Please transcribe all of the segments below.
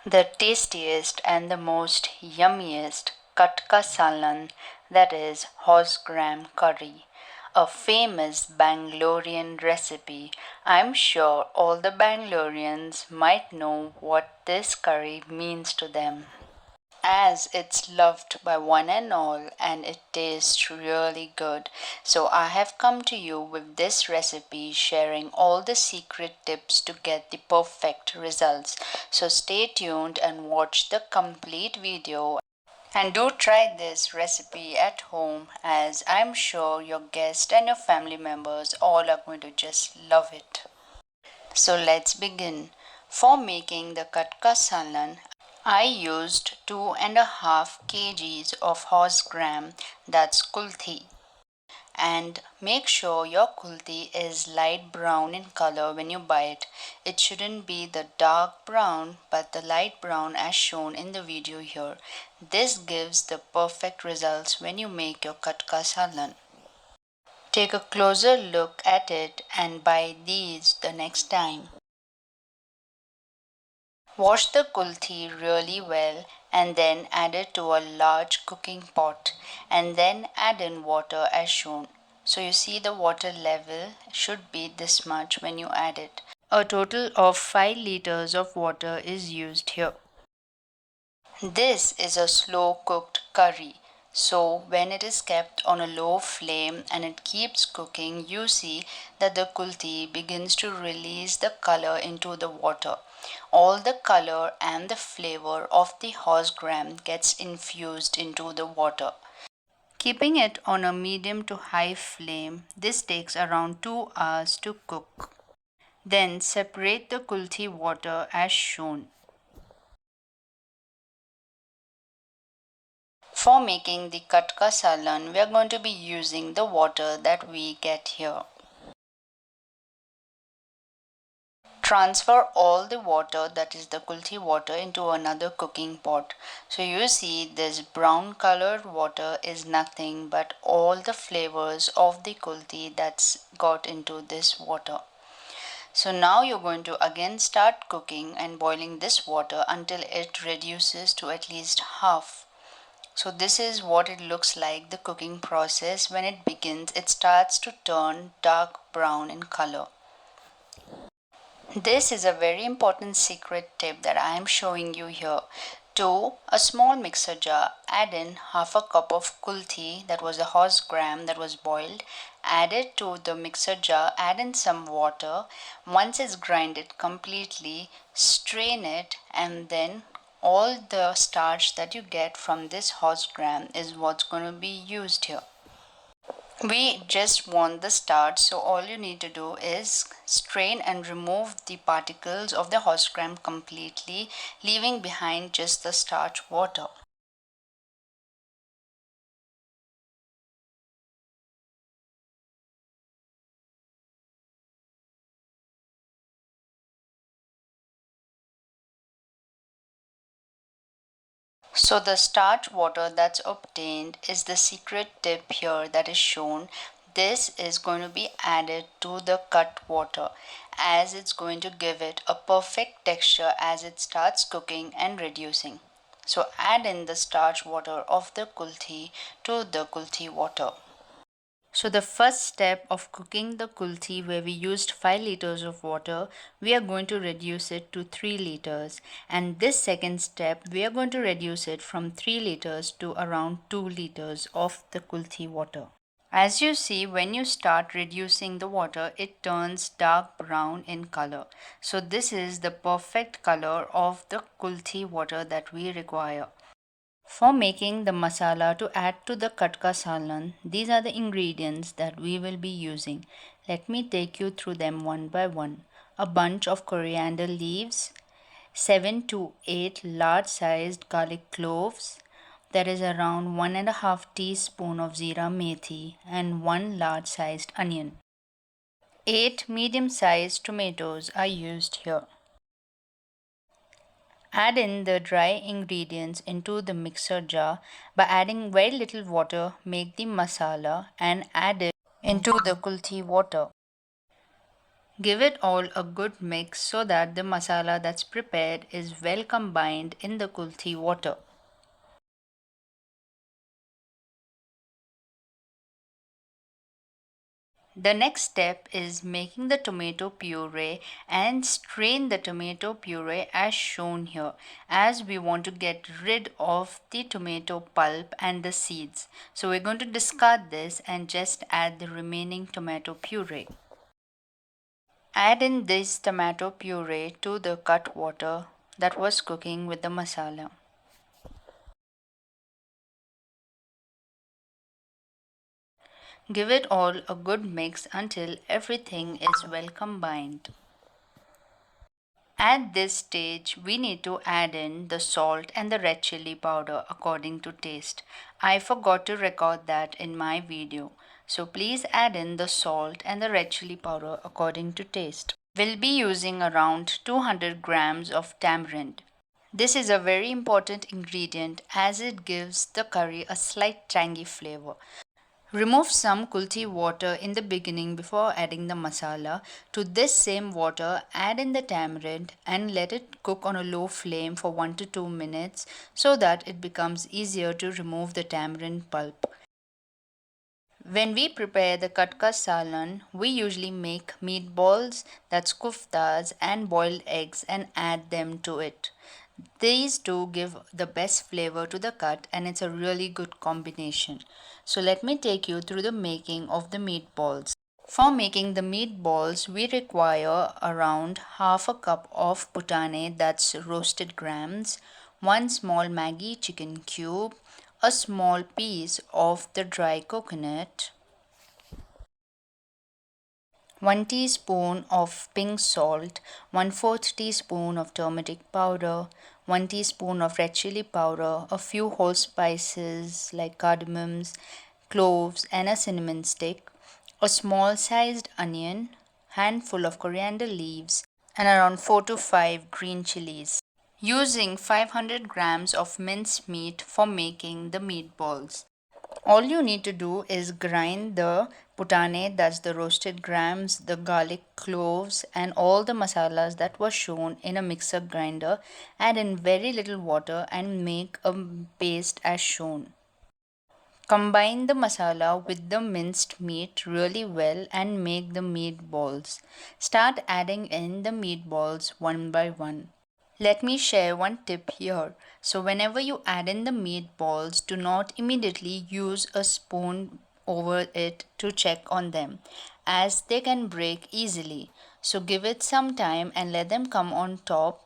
The tastiest and the most yummiest KUTT ka salan, that is horse gram curry, a famous Bangalorean recipe. I'm sure all the Bangaloreans might know what this curry means to them, as it's loved by one and all and it tastes really good. So I have come to you with this recipe sharing all the secret tips to get the perfect results. So stay tuned and watch the complete video. And do try this recipe at home, as I'm sure your guests and your family members all are going to just love it. So let's begin. For making the KUTT ka salan, I used 2.5 kgs of horse gram, that's kulthi. And make sure your kulthi is light brown in color when you buy it. It shouldn't be the dark brown but the light brown as shown in the video here. This gives the perfect results when you make your KUTT ka salan. Take a closer look at it and buy these the next time. Wash the kulthi really well and then add it to a large cooking pot and then add in water as shown. So you see the water level should be this much when you add it. A total of 5 liters of water is used here. This is a slow cooked curry. So when it is kept on a low flame and it keeps cooking, you see that the kulthi begins to release the color into the water. All the color and the flavor of the horse gram gets infused into the water. Keeping it on a medium to high flame, this takes around 2 hours to cook. Then separate the kulthi water as shown. For making the KUTT ka salan, we are going to be using the water that we get here. Transfer all the water, that is the kulthi water, into another cooking pot. So you see this brown colored water is nothing but all the flavors of the kulthi that's got into this water. So now you're going to again start cooking and boiling this water until it reduces to at least half. So this is what it looks like, the cooking process. When it begins, it starts to turn dark brown in color. This is a very important secret tip that I am showing you here. To a small mixer jar, add in half a cup of kulthi, that was a horse gram that was boiled. Add it to the mixer jar, add in some water. Once it's grinded completely, strain it, and then all the starch that you get from this horse gram is what's going to be used here. We just want the starch, so all you need to do is strain and remove the particles of the horse gram completely, leaving behind just the starch water. So the starch water that's obtained is the secret tip here that is shown. This is going to be added to the KUTT water, as it's going to give it a perfect texture as it starts cooking and reducing. So add in the starch water of the kulthi to the kulthi water. So the first step of cooking the kulthi, where we used 5 liters of water, we are going to reduce it to 3 liters. And this second step, we are going to reduce it from 3 liters to around 2 liters of the kulthi water. As you see, when you start reducing the water, it turns dark brown in color. So this is the perfect color of the kulthi water that we require. For making the masala to add to the KUTT ka salan, these are the ingredients that we will be using. Let me take you through them one by one. A bunch of coriander leaves, 7 to 8 large sized garlic cloves, there is around 1.5 teaspoon of zira methi and 1 large sized onion. 8 medium sized tomatoes are used here. Add in the dry ingredients into the mixer jar. By adding very little water, make the masala and add it into the kulthi water. Give it all a good mix so that the masala that's prepared is well combined in the kulthi water. The next step is making the tomato puree and strain the tomato puree as shown here, as we want to get rid of the tomato pulp and the seeds. So we're going to discard this and just add the remaining tomato puree. Add in this tomato puree to the cut water that was cooking with the masala. Give it all a good mix until everything is well combined. At this stage, we need to add in the salt and the red chili powder according to taste. I forgot to record that in my video. So please add in the salt and the red chili powder according to taste. We'll be using around 200 grams of tamarind. This is a very important ingredient as it gives the curry a slight tangy flavor. Remove some kulthi water in the beginning before adding the masala. To this same water, add in the tamarind and let it cook on a low flame for 1 to 2 minutes so that it becomes easier to remove the tamarind pulp. When we prepare the KUTT salan, we usually make meatballs, that's kuftas, and boiled eggs and add them to it. These two give the best flavor to the cut and it's a really good combination. So let me take you through the making of the meatballs. For making the meatballs, we require around half a cup of putane, that's roasted grams, one small Maggi chicken cube, a small piece of the dry coconut, 1 teaspoon of pink salt, 1/4 teaspoon of turmeric powder, 1 teaspoon of red chili powder, a few whole spices like cardamoms, cloves, and a cinnamon stick, a small sized onion, handful of coriander leaves, and around 4 to 5 green chilies. Using 500 grams of minced meat for making the meatballs. All you need to do is grind the putane, that's the roasted grams, the garlic cloves, and all the masalas that were shown in a mixer grinder. Add in very little water and make a paste as shown. Combine the masala with the minced meat really well and make the meatballs. Start adding in the meatballs one by one. Let me share one tip here. So, whenever you add in the meatballs, do not immediately use a spoon over it to check on them, as they can break easily. So, give it some time and let them come on top.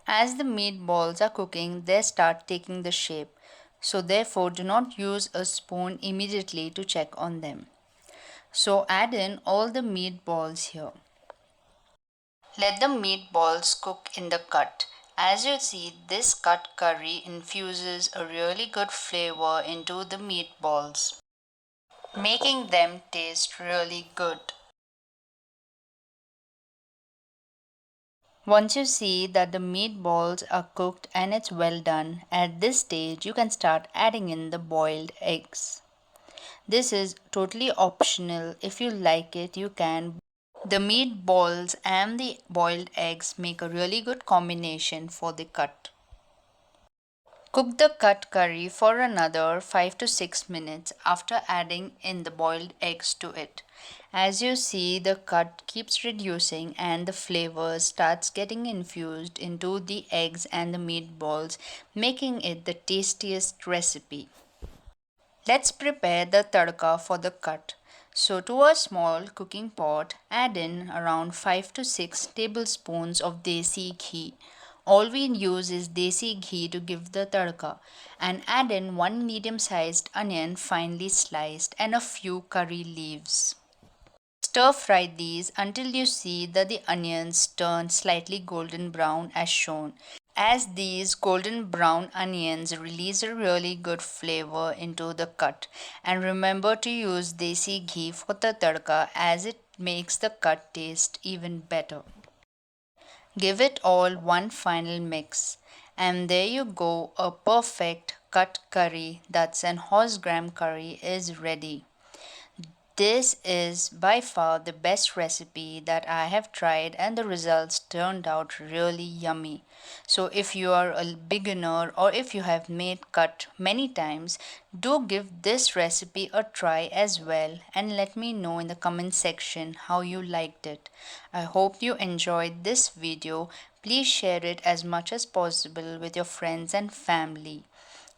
As the meatballs are cooking, they start taking the shape. So, therefore, do not use a spoon immediately to check on them. So, add in all the meatballs here. Let the meatballs cook in the cut. As you see, this cut curry infuses a really good flavor into the meatballs, making them taste really good. Once you see that the meatballs are cooked and it's well done, at this stage you can start adding in the boiled eggs. This is totally optional. If you like it, you can. The meatballs and the boiled eggs make a really good combination for the cut. Cook the cut curry for another 5 to 6 minutes after adding in the boiled eggs to it. As you see, the cut keeps reducing and the flavor starts getting infused into the eggs and the meatballs, making it the tastiest recipe. Let's prepare the tadka for the cut. So to a small cooking pot, add in around 5 to 6 tablespoons of desi ghee. All we use is desi ghee to give the tadka, and add in one medium-sized onion finely sliced and a few curry leaves. Stir fry these until you see that the onions turn slightly golden brown as shown, as these golden brown onions release a really good flavor into the cut. And remember to use desi ghee for the tadka as it makes the cut taste even better. Give it all one final mix, and there you go, a perfect cut curry, that's an horse gram curry, is ready. This is by far the best recipe that I have tried, and the results turned out really yummy. So, if you are a beginner or if you have made cut many times, do give this recipe a try as well and let me know in the comment section how you liked it. I hope you enjoyed this video. Please share it as much as possible with your friends and family.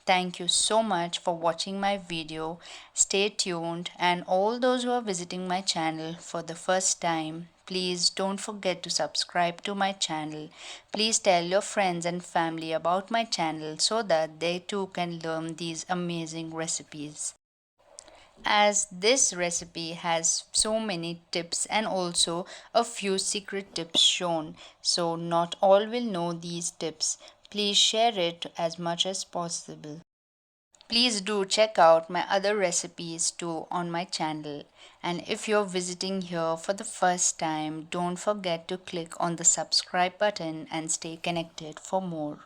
Thank you so much for watching my video. Stay tuned, and all those who are visiting my channel for the first time, please don't forget to subscribe to my channel. Please tell your friends and family about my channel so that they too can learn these amazing recipes. As this recipe has so many tips and also a few secret tips shown, so not all will know these tips. Please share it as much as possible. Please do check out my other recipes too on my channel. And if you're visiting here for the first time, don't forget to click on the subscribe button and stay connected for more.